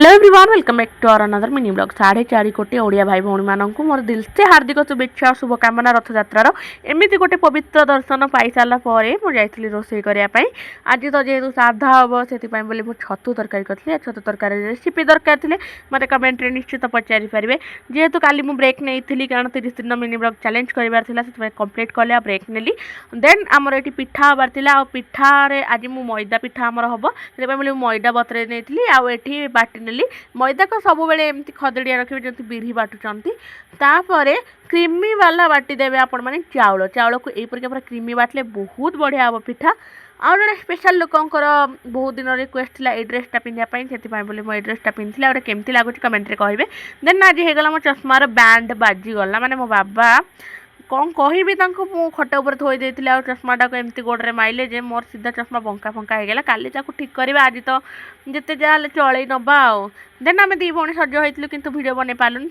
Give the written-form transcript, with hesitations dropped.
hello everyone welcome back to our another mini blog 4.5 कोटी ओडिया भाई भौणी मानू मोर दिल से हार्दिक शुभेच्छा और शुभकामना रथଯାत्रार एमती गोटे पवित्र दर्शन पाई सारा मुझे रोषे करने आज तो जेहतु साधा हम से मुझे छतु तरकारी करी छतु तरकारी रेसिपी दरकार थे मत कमेंट निश्चित पचारि पारे जेहेतु काली मुझे ब्रेक नहीं कारण 30 दिन मिनी ब्लॉग चैलेंज करार कंप्लीट कले ब्रेक नेली देन आमर ये पिठा हबार पिठारे आज मु मैदा पिठा आमर हम से मैदा बतरे नहीं आठी बाटी नेली मैदा को सब बेले एमती खदड़िया रखिए जमी बिरी बाटुंट तापर क्रीमी वाला बाटी देवे आपण मैंने चाउल चाउल को यहीपर पूरा क्रीमी बाटले बहुत बढ़िया हम पिठा आउ जड़े स्पेशल लोकंर बहुत दिन रिक्वेस्ट था ये ड्रेसटा पिंधापी से मुझे ड्रेसटा पिंधि और केमती लगुच कमेंट कहे देन आज होगा मो चश्मार बैंड बाजीगला माने मो बाबा कौन कहि खट उपर थोई देते और चश्माटा को एमती गोड़े माइले जे मोर सीधा चश्मा बंका फंका होगा काली ठीक करवा आज तो जिते जहाँ चल नवा देन आम दी भौणी सज होती कि भिडियो बन पार्लुन